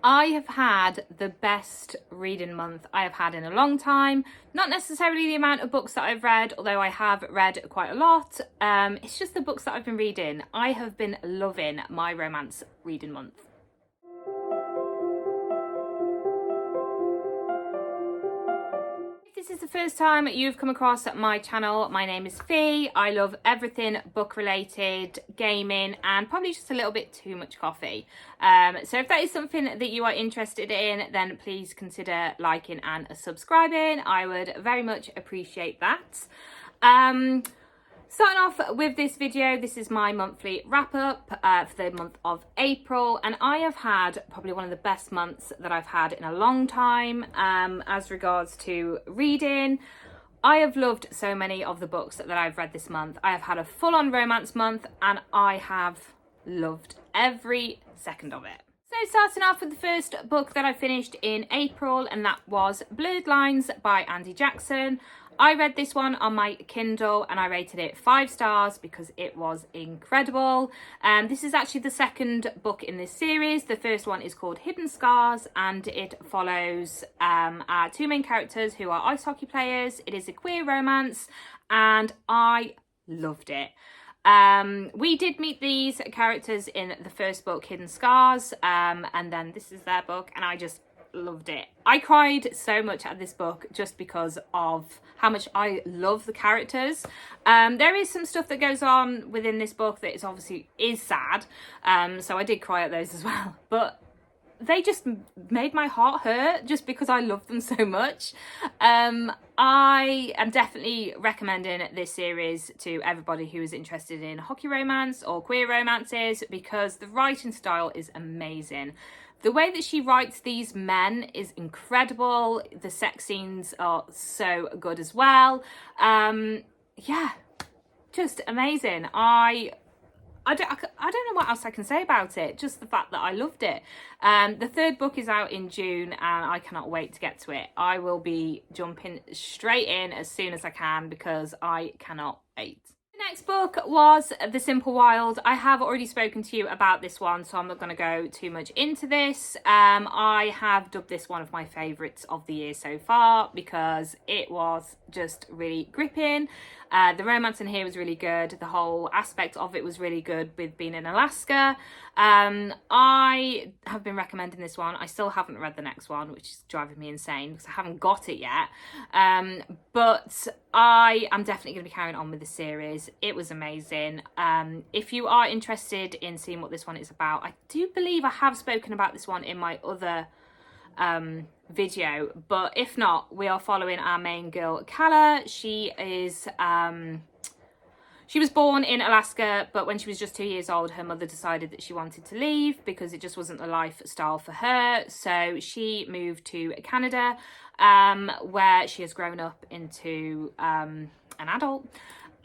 I have had the best reading month I have had in a long time. Not necessarily the amount of books that I've read, although I have read quite a lot. It's just the books that I've been reading. I have been loving my romance reading month. If this is the first time you've come across my channel, my name is Fee. I love everything book related, gaming, and probably just a little bit too much coffee. So if that is something that you are interested in, then please consider liking and subscribing. I would very much appreciate that. Starting off with this video, this is my monthly wrap up for the month of April, and I have had probably one of the best months that I've had in a long time as regards to reading. I have loved so many of the books that I've read this month. I have had a full-on romance month and I have loved every second of it. So starting off with the first book that I finished in April, and that was Blurred Lines by Andy Jackson. I read this one on my Kindle and I rated it 5 stars because it was incredible. This is actually the second book in this series. The first one is called Hidden Scars and it follows our two main characters who are ice hockey players. It is a queer romance and I loved it. We did meet these characters in the first book, Hidden Scars, and then this is their book, and I just loved it. I cried so much at this book just because of how much I love the characters. There is some stuff that goes on within this book that is obviously sad, so I did cry at those as well, but they just made my heart hurt just because I love them so much. I am definitely recommending this series to everybody who is interested in hockey romance or queer romances because the writing style is amazing. The way that she writes these men is incredible. The sex scenes are so good as well. Yeah, just amazing. I don't know what else I can say about it. Just the fact that I loved it. The third book is out in June and I cannot wait to get to it. I will be jumping straight in as soon as I can because I cannot wait. The next book was The Simple Wild. I have already spoken to you about this one, so I'm not going to go too much into this. I have dubbed this one of my favourites of the year so far because it was just really gripping. The romance in here was really good. The whole aspect of it was really good with being in Alaska. I have been recommending this one. I still haven't read the next one, which is driving me insane because I haven't got it yet. But I am definitely going to be carrying on with the series. It was amazing. If you are interested in seeing what this one is about, I do believe I have spoken about this one in my other video, but if not, we are following our main girl Kala. She is she was born in Alaska, but when she was just 2 years old, her mother decided that she wanted to leave because it just wasn't the lifestyle for her. So she moved to Canada, where she has grown up into an adult.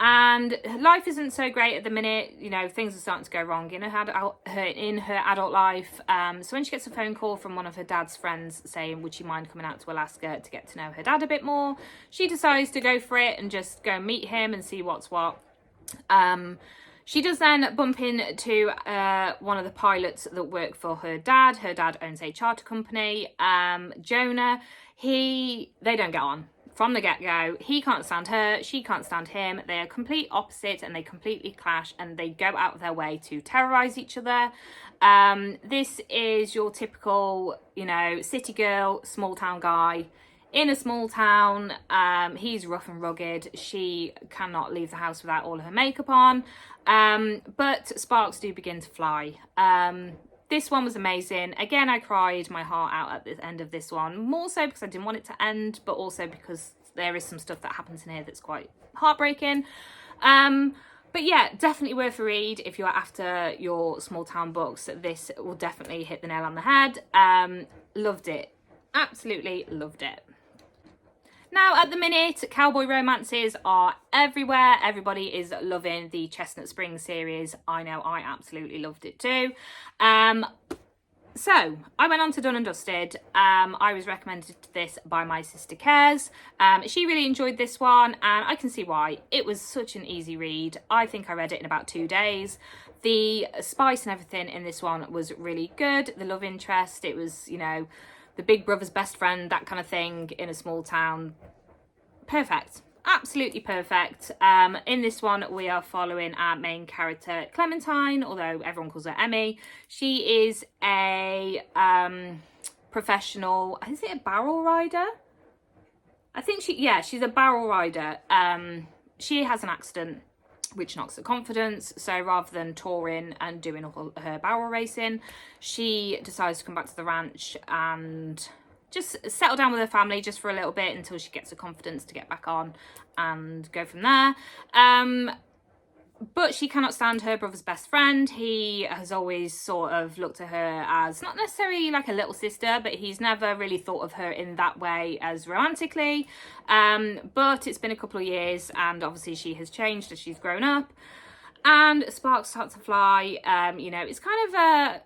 And life isn't so great at the minute. You know, things are starting to go wrong in her adult life. So when she gets a phone call from one of her dad's friends saying, would she mind coming out to Alaska to get to know her dad a bit more, she decides to go for it and just go meet him and see what's what. She does then bump into one of the pilots that work for her dad. Her dad owns a charter company. Jonah, they don't get on. From the get-go, he can't stand her, she can't stand him. They are complete opposites and they completely clash and they go out of their way to terrorize each other. This is your typical, you know, city girl, small town guy in a small town. He's rough and rugged. She cannot leave the house without all of her makeup on. But sparks do begin to fly. This one was amazing. Again, I cried my heart out at the end of this one. More so because I didn't want it to end, but also because there is some stuff that happens in here that's quite heartbreaking. But yeah, definitely worth a read if you're after your small town books. This will definitely hit the nail on the head. Loved it. Absolutely loved it. Now, at the minute, cowboy romances are everywhere. Everybody is loving the Chestnut Springs series. I know I absolutely loved it too. So I went on to Done and Dusted. I was recommended this by my sister Cares. She really enjoyed this one and I can see why. It was such an easy read. I think I read it in about 2 days. The spice and everything in this one was really good. The love interest, it was, you know, the big brother's best friend, that kind of thing in a small town. Perfect. Absolutely perfect. In this one, we are following our main character, Clementine, although everyone calls her Emmy. She is a professional, is it a barrel rider? I think she's a barrel rider. She has an accident which knocks her confidence. So rather than touring and doing all her barrel racing, she decides to come back to the ranch and just settle down with her family just for a little bit until she gets her confidence to get back on and go from there. But she cannot stand her brother's best friend. He has always sort of looked at her as not necessarily like a little sister, but he's never really thought of her in that way as romantically. But it's been a couple of years and obviously she has changed as she's grown up and sparks start to fly. You know, it's kind of a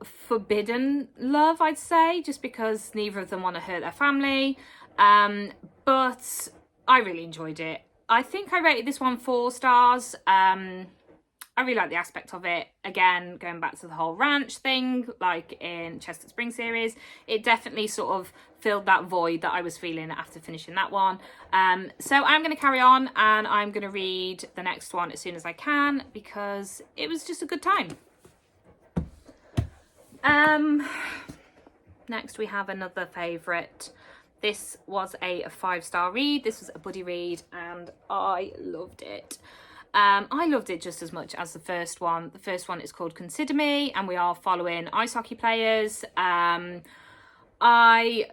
forbidden love, I'd say, just because neither of them want to hurt their family. But I really enjoyed it. I think I rated this one 4 stars. I really like the aspect of it. Again, going back to the whole ranch thing, like in Chestnut Spring series, it definitely sort of filled that void that I was feeling after finishing that one. So I'm going to carry on and I'm going to read the next one as soon as I can because it was just a good time. Next we have another favourite. This was a 5-star read. This was a buddy read and I loved it. I loved it just as much as the first one. The first one is called Consider Me and we are following ice hockey players. I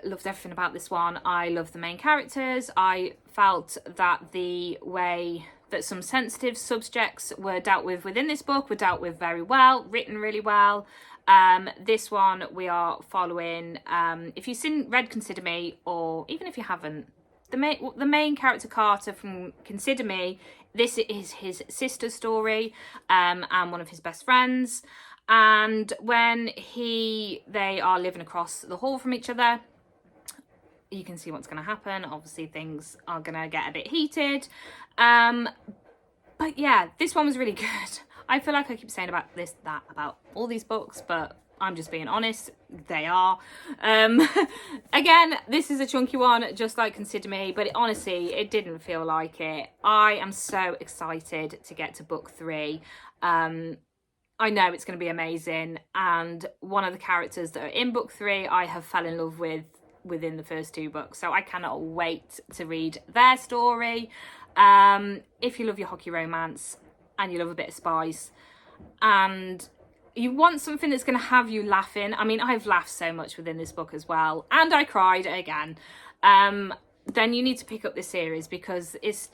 loved everything about this one. I loved the main characters. I felt that the way that some sensitive subjects were dealt with within this book were dealt with very well, written really well. This one we are following, if you've read Consider Me, or even if you haven't, the main character Carter from Consider Me, this is his sister's story, and one of his best friends. And when they are living across the hall from each other, you can see what's going to happen. Obviously things are going to get a bit heated. But yeah, this one was really good. I feel like I keep saying about all these books, but I'm just being honest, they are. Again, this is a chunky one, just like Consider Me, but honestly, it didn't feel like it. I am so excited to get to book 3. I know it's going to be amazing, and one of the characters that are in book 3, I have fell in love with within the first 2 books, so I cannot wait to read their story. If you love your hockey romance, and you love a bit of spice and you want something that's going to have you laughing. I mean, I've laughed so much within this book as well, and I cried again. Then you need to pick up this series because it's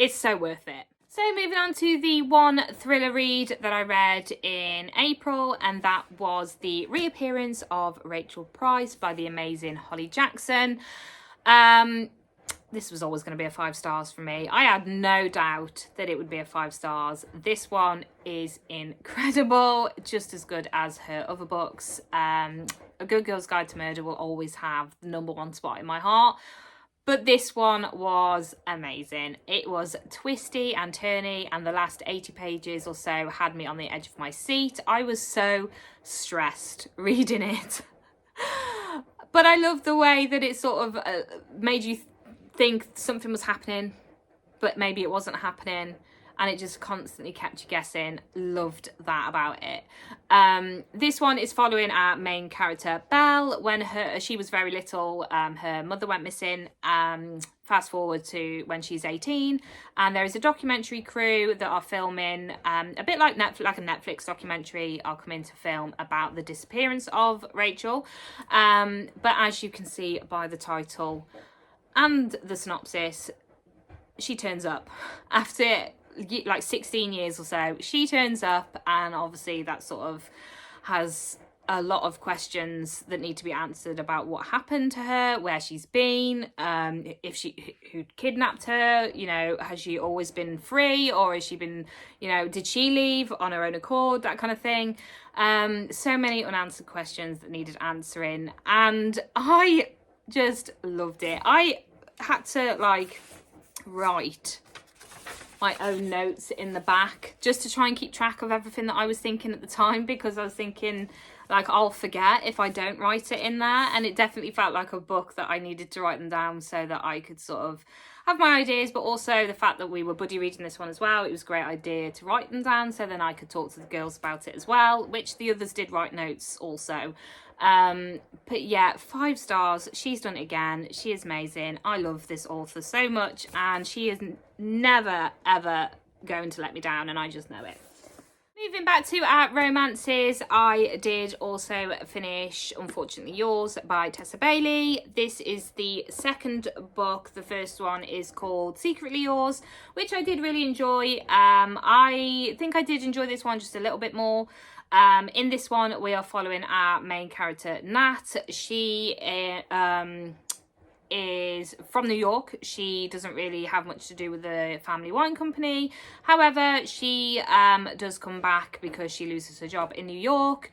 so worth it. So moving on to the one thriller read that I read in April, and that was the reappearance of Rachel Price by the amazing Holly Jackson. This was always going to be a 5 stars for me. I had no doubt that it would be a 5 stars. This one is incredible, just as good as her other books. A Good Girl's Guide to Murder will always have the #1 spot in my heart. But this one was amazing. It was twisty and turny, and the last 80 pages or so had me on the edge of my seat. I was so stressed reading it. But I loved the way that it sort of made you think something was happening, but maybe it wasn't happening, and it just constantly kept you guessing. Loved that about it. This one is following our main character Belle. When she was very little, her mother went missing. Fast forward to when she's 18, and there is a documentary crew that are filming, a bit like a Netflix documentary are coming to film about the disappearance of Rachel. But as you can see by the title and the synopsis, she turns up after like 16 years or so. She turns up, and obviously that sort of has a lot of questions that need to be answered about what happened to her, where she's been, who kidnapped her, you know, has she always been free, or has she been, you know, did she leave on her own accord, that kind of thing. So many unanswered questions that needed answering, and I just loved it. I had to like write my own notes in the back just to try and keep track of everything that I was thinking at the time, because I was thinking like I'll forget if I don't write it in there, and it definitely felt like a book that I needed to write them down so that I could sort of have my ideas, but also the fact that we were buddy reading this one as well, it was a great idea to write them down so then I could talk to the girls about it as well, which the others did write notes also. But yeah, 5 stars. She's done it again. She is amazing. I love this author so much, and she is never ever going to let me down, and I just know it. Moving back to our romances, I did also finish Unfortunately Yours by Tessa Bailey. This is the second book. The first one is called Secretly Yours, which I did really enjoy. I think I did enjoy this one just a little bit more. In this one, we are following our main character, Nat. She is from New York. She doesn't really have much to do with the family wine company. However, she does come back because she loses her job in New York.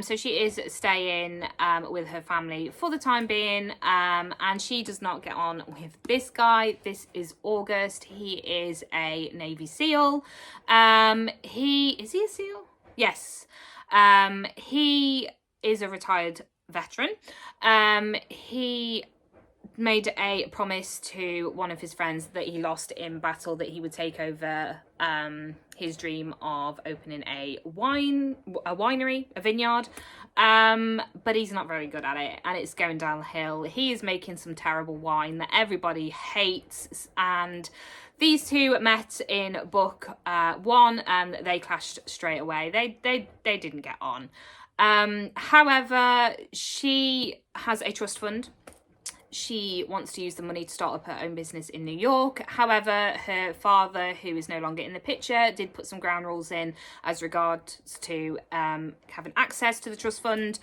So she is staying with her family for the time being. And she does not get on with this guy. This is August. He is a Navy SEAL. Is he a SEAL? Yes. He is a retired veteran. He made a promise to one of his friends that he lost in battle that he would take over his dream of opening a winery, a vineyard, but he's not very good at it, and it's going downhill. He is making some terrible wine that everybody hates, and these two met in book 1 and they clashed straight away. They didn't get on. However, she has a trust fund. She wants to use the money to start up her own business in New York. However, her father, who is no longer in the picture, did put some ground rules in as regards to having access to the trust fund.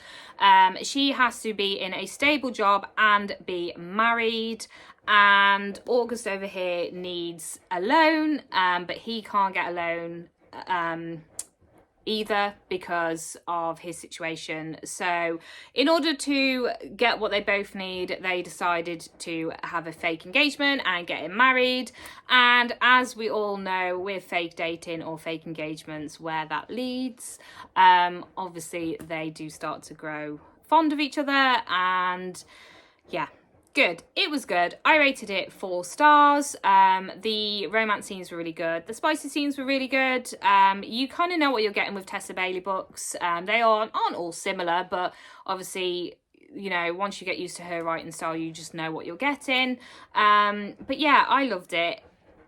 She has to be in a stable job and be married. And August over here needs a loan, but he can't get a loan either because of his situation. So in order to get what they both need, they decided to have a fake engagement and getting married. And as we all know, with fake dating or fake engagements, where that leads, obviously they do start to grow fond of each other. And yeah, good. It was good. I rated it 4 stars. The romance scenes were really good. The spicy scenes were really good. You kind of know what you're getting with Tessa Bailey books. They aren't all similar, but obviously, you know, once you get used to her writing style, you just know what you're getting. But yeah, I loved it.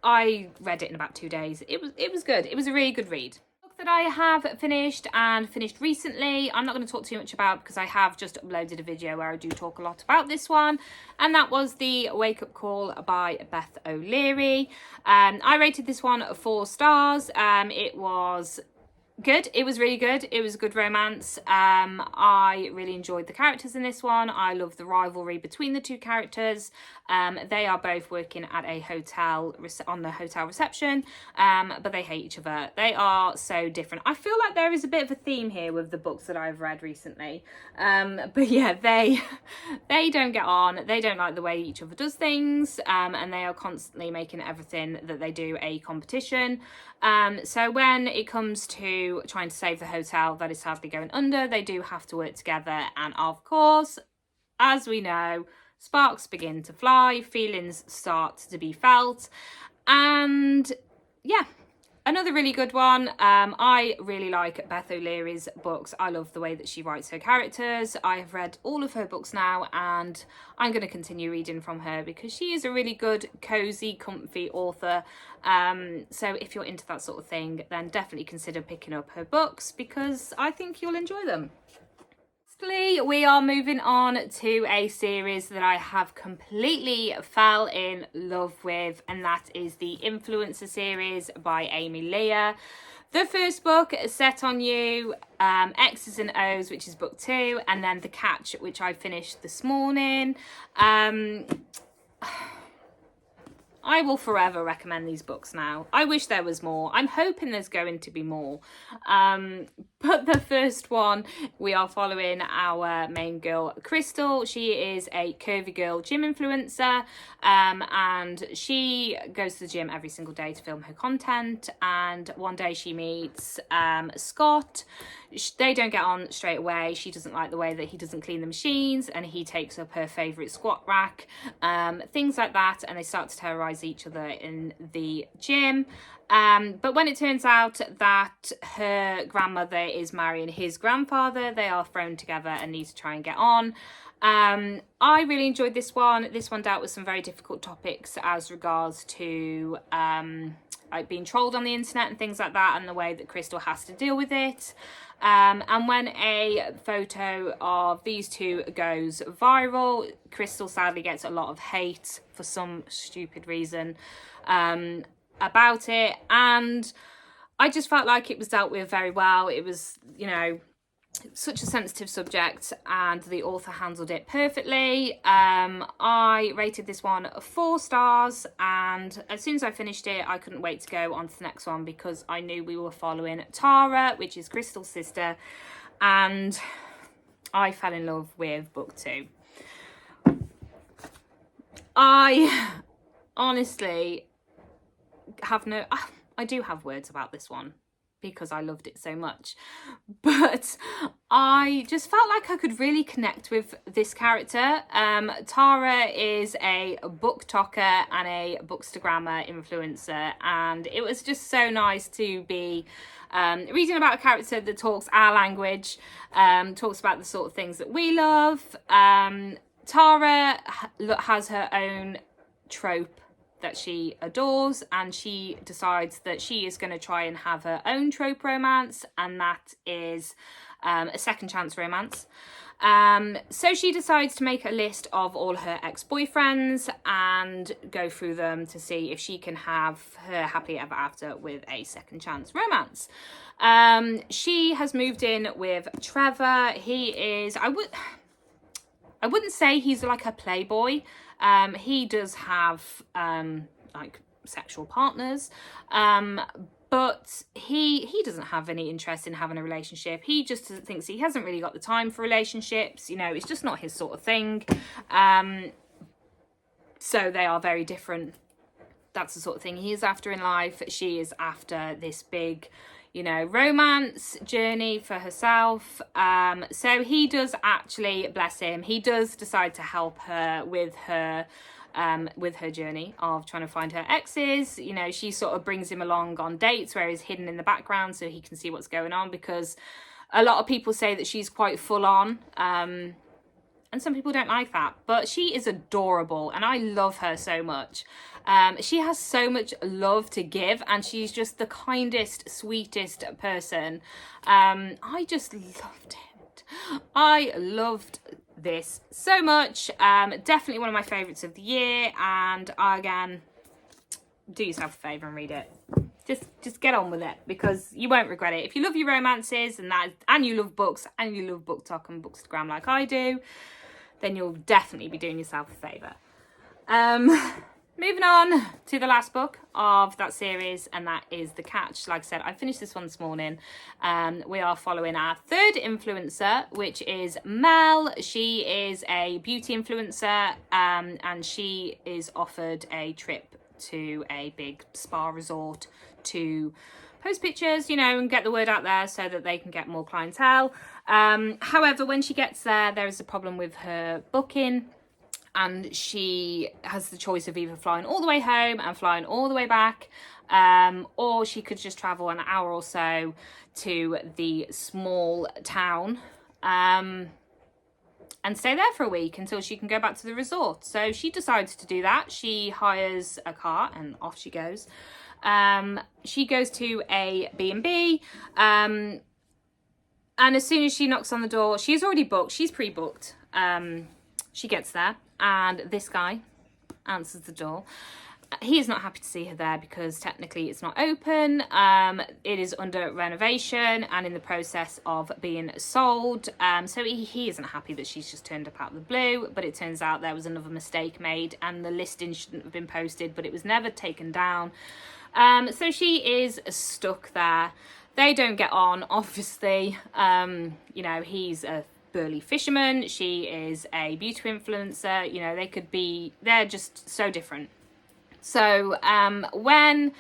I read it in about 2 days. It was good. It was a really good read. That I have finished recently, I'm not going to talk too much about because I have just uploaded a video where I do talk a lot about this one, and that was The Wake Up Call by Beth O'Leary. I rated this one 4 stars. It was good. It was really good. It was a good romance. I really enjoyed the characters in this one. I love the rivalry between the two characters. They are both working at a hotel on the hotel reception, but they hate each other. They are so different. I feel like there is a bit of a theme here with the books that I've read recently. But yeah, they don't get on. They don't like the way each other does things, and they are constantly making everything that they do a competition. So when it comes to trying to save the hotel that is sadly going under, they do have to work together, and of course, as we know, sparks begin to fly, feelings start to be felt, and yeah, another really good one. I really like Beth O'Leary's books. I love the way that she writes her characters. I have read all of her books now, and I'm going to continue reading from her because she is a really good, cozy, comfy author. So if you're into that sort of thing, then definitely consider picking up her books because I think you'll enjoy them. Lastly, we are moving on to a series that I have completely fell in love with, and that is the Influencer series by Amy Leah. The first book, Set on You, X's and O's, which is book 2, and then The Catch, which I finished this morning. I will forever recommend these books now. I wish there was more. I'm hoping there's going to be more. But the first one, we are following our main girl, Crystal. She is a curvy girl gym influencer, and she goes to the gym every single day to film her content. And one day she meets Scott. They don't get on straight away. She doesn't like the way that he doesn't clean the machines, and he takes up her favourite squat rack, things like that, and they start to terrorise each other in the gym. But when it turns out that her grandmother is marrying his grandfather, they are thrown together and need to try and get on. I really enjoyed this one. This one dealt with some very difficult topics as regards to like being trolled on the internet and things like that, and the way that Crystal has to deal with it. And when a photo of these two goes viral, Crystal sadly gets a lot of hate for some stupid reason about it. And I just felt like it was dealt with very well. It was, you know, such a sensitive subject, and the author handled it perfectly. I rated this one 4 stars, and as soon as I finished it, I couldn't wait to go on to the next one, because I knew we were following Tara, which is Crystal's sister, and I fell in love with book 2. I honestly I do have words about this one, because I loved it so much, but I just felt like I could really connect with this character. Tara is a BookToker and a Bookstagrammer influencer, and it was just so nice to be reading about a character that talks our language, talks about the sort of things that we love. Tara has her own trope that she adores, and she decides that she is going to try and have her own trope romance, and that is a second chance romance. So she decides to make a list of all her ex-boyfriends and go through them to see if she can have her happily ever after with a second chance romance. She has moved in with Trevor. He is, I wouldn't say he's like a playboy. He does have like sexual partners, but he doesn't have any interest in having a relationship. He just thinks he hasn't really got the time for relationships. You know, it's just not his sort of thing. So they are very different. That's the sort of thing he is after in life. She is after this big, you know, romance journey for herself. So he does actually, bless him, he does decide to help her with her journey of trying to find her exes. You know, she sort of brings him along on dates where he's hidden in the background so he can see what's going on, because a lot of people say that she's quite full on. And some people don't like that, but she is adorable and I love her so much. She has so much love to give, and she's just the kindest, sweetest person. I just loved it. I loved this so much. Definitely one of my favourites of the year, and again, do yourself a favour and read it. Just get on with it, because you won't regret it. If you love your romances and you love books and you love BookTok and Bookstagram like I do, then you'll definitely be doing yourself a favour. Moving on to the last book of that series, and that is The Catch. Like I said, I finished this one this morning. We are following our third influencer, which is Mel. She is a beauty influencer, and she is offered a trip to a big spa resort to post pictures, you know, and get the word out there so that they can get more clientele. However, when she gets there is a problem with her booking, and she has the choice of either flying all the way home and flying all the way back, or she could just travel an hour or so to the small town and stay there for a week until she can go back to the resort. So she decides to do that. She hires a car and off she goes. She goes to a B&B, and as soon as she knocks on the door, she's already booked, she's pre-booked. She gets there, and this guy answers the door, He is not happy to see her there because technically it's not open. It is under renovation and in the process of being sold. So he isn't happy that she's just turned up out of the blue, but it turns out there was another mistake made and the listing shouldn't have been posted, but it was never taken down. So she is stuck there. They don't get on, obviously. You know, he's a burly fisherman. She is a beauty influencer. You know, they're just so different. So when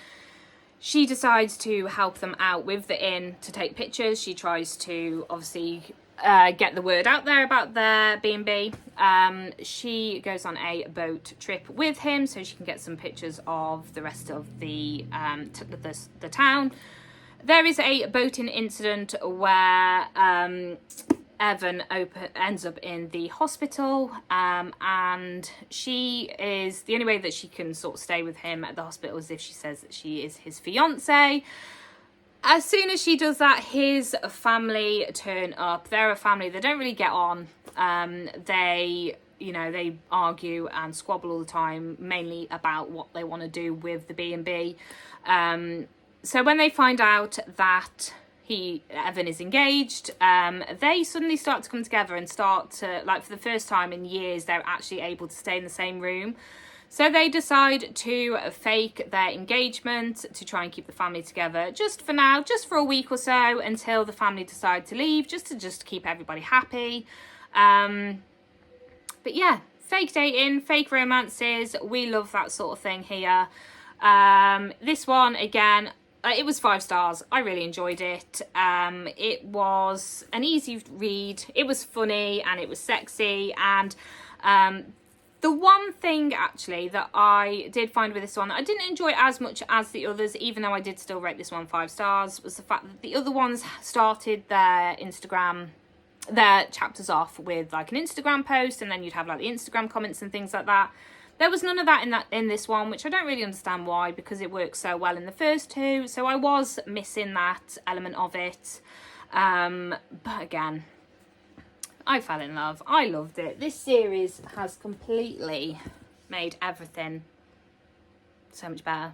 she decides to help them out with the inn to take pictures, she tries to obviously get the word out there about their B&B. She goes on a boat trip with him so she can get some pictures of the rest of the town. There is a boating incident where Evan ends up in the hospital, and the only way that she can sort of stay with him at the hospital is if she says that she is his fiance. As soon as she does that, his family turn up. They're a family, they don't really get on. They argue and squabble all the time, mainly about what they want to do with the B&B. So when they find out that Evan is engaged, they suddenly start to come together and start to, like, for the first time in years, they're actually able to stay in the same room. So they decide to fake their engagement to try and keep the family together just for now, just for a week or so, until the family decide to leave, just to keep everybody happy. But yeah, fake dating, fake romances, we love that sort of thing here. This one, again, it was 5 stars. I really enjoyed it. It was an easy read. It was funny and it was sexy. And the one thing actually that I did find with this one that I didn't enjoy as much as the others, even though I did still rate this one 5 stars, was the fact that the other ones started their chapters off with like an Instagram post, and then you'd have like the Instagram comments and things like that. There was none of that in this one, which I don't really understand why, because it works so well in the first 2. So I was missing that element of it. But again, I fell in love. I loved it. This series has completely made everything so much better.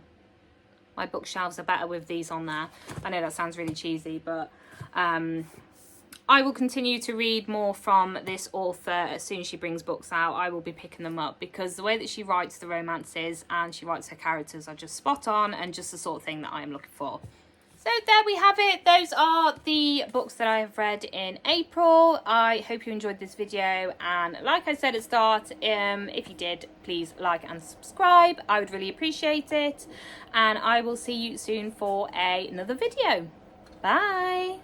My bookshelves are better with these on there. I know that sounds really cheesy, but I will continue to read more from this author. As soon as she brings books out, I will be picking them up, because the way that she writes the romances and she writes her characters are just spot on and just the sort of thing that I am looking for. So there we have it. Those are the books that I have read in April. I hope you enjoyed this video, and like I said at the start, if you did, please like and subscribe. I would really appreciate it, and I will see you soon for another video. Bye.